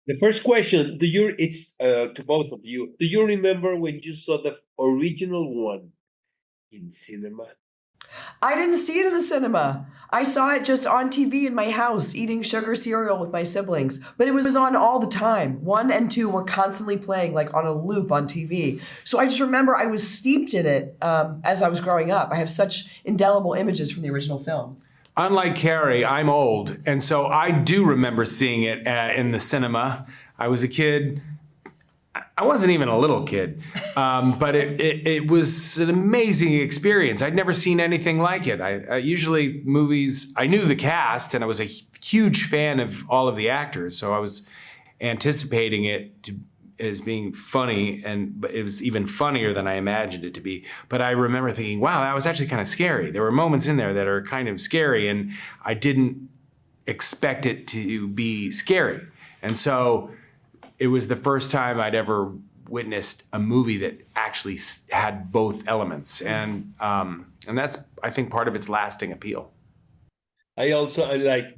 The first question, it's to both of you. Do you remember when you saw the original one in cinema? I didn't see it in the cinema. I saw it just on TV in my house, eating sugar cereal with my siblings. But it was on all the time. 1 and 2 were constantly playing, like on a loop on TV. So I just remember I was steeped in it as I was growing up. I have such indelible images from the original film. Unlike Carrie, I'm old, and so I do remember seeing it in the cinema. I was a kid. I wasn't even a little kid, but it was an amazing experience. I'd never seen anything like it. I usually movies, I knew the cast, and I was a huge fan of all of the actors, so I was anticipating it as being funny, but it was even funnier than I imagined it to be. But I remember thinking, wow, that was actually kind of scary. There were moments in there that are kind of scary, and I didn't expect it to be scary. And so it was the first time I'd ever witnessed a movie that actually had both elements. And that's, I think, part of its lasting appeal. I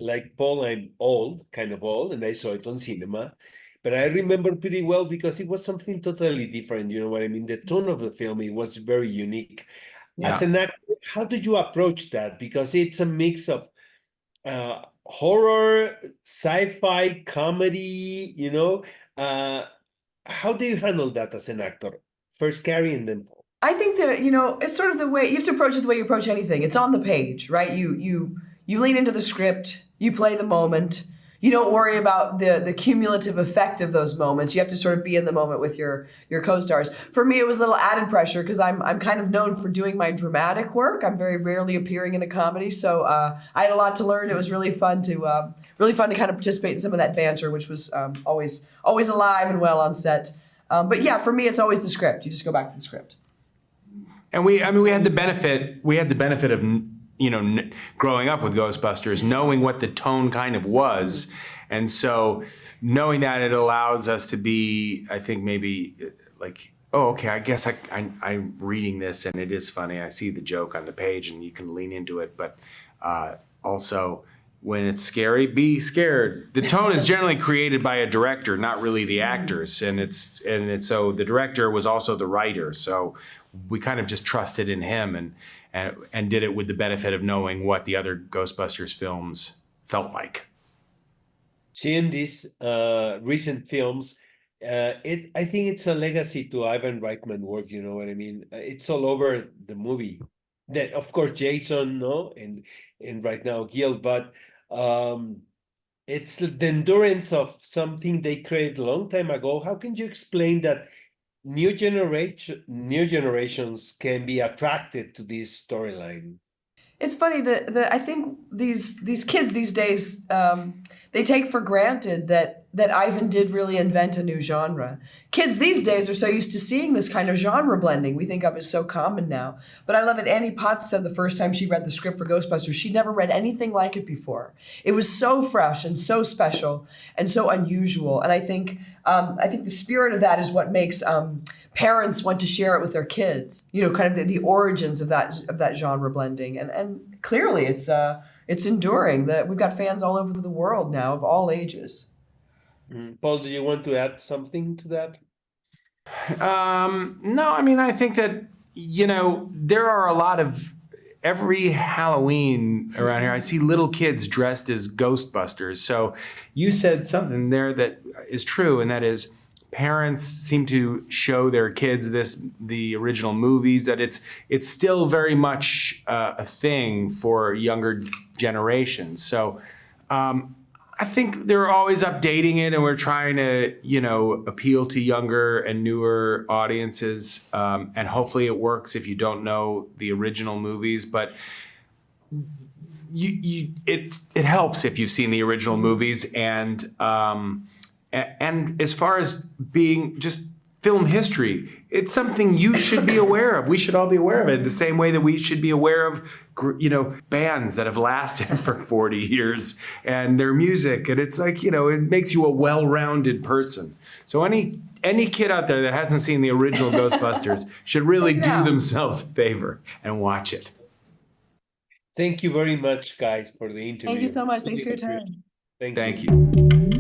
like Paul, I'm kind of old, and I saw it on cinema. But I remember pretty well because it was something totally different. You know what I mean? The tone of the film, it was very unique. Yeah. As an actor, how did you approach that? Because it's a mix of horror, sci-fi, comedy, you know. How do you handle that as an actor? First Carrie and then Paul. I think that, it's sort of the way, you have to approach it the way you approach anything. It's on the page, right? You lean into the script, you play the moment. You don't worry about the cumulative effect of those moments. You have to sort of be in the moment with your co-stars. For me, it was a little added pressure because I'm kind of known for doing my dramatic work. I'm very rarely appearing in a comedy, so I had a lot to learn. It was really fun to kind of participate in some of that banter, which was always alive and well on set. But yeah, for me, it's always the script. You just go back to the script. And we had the benefit of growing up with Ghostbusters, knowing what the tone kind of was. And so knowing that, it allows us to be, I think, maybe like, oh, okay, I guess I'm reading this and it is funny. I see the joke on the page and you can lean into it. But also, when it's scary, be scared. The tone is generally created by a director, not really the actors. And so the director was also the writer. So we kind of just trusted in him and did it with the benefit of knowing what the other Ghostbusters films felt like. Seeing these recent films, I think it's a legacy to Ivan Reitman work. You know what I mean? It's all over the movie. That, of course, Jason, no, and right now Gil, but it's the endurance of something they created a long time ago. How can you explain that new generations can be attracted to this storyline? It's funny that I think these kids these days, they take for granted that Ivan did really invent a new genre. Kids these days are so used to seeing this kind of genre blending we think of as so common now. But I love it. Annie Potts said the first time she read the script for Ghostbusters, she'd never read anything like it before. It was so fresh and so special and so unusual. And I think the spirit of that is what makes parents want to share it with their kids. Kind of the origins of that genre blending. And clearly it's enduring. That we've got fans all over the world now of all ages. Paul, do you want to add something to that? No, I mean, I think that, there are a lot of, every Halloween around here, I see little kids dressed as Ghostbusters. So you said something there that is true, and that is parents seem to show their kids the original movies, that it's still very much a thing for younger generations. So I think they're always updating it, and we're trying to, appeal to younger and newer audiences. And hopefully it works if you don't know the original movies, but it helps if you've seen the original movies. And as far as being just film history, it's something you should be aware of. We should all be aware of it the same way that we should be aware of, bands that have lasted for 40 years and their music. And it's like, it makes you a well-rounded person. So any kid out there that hasn't seen the original Ghostbusters should really do themselves a favor and watch it. Thank you very much, guys, for the interview. Thank you so much. Thanks for your time. Thank you.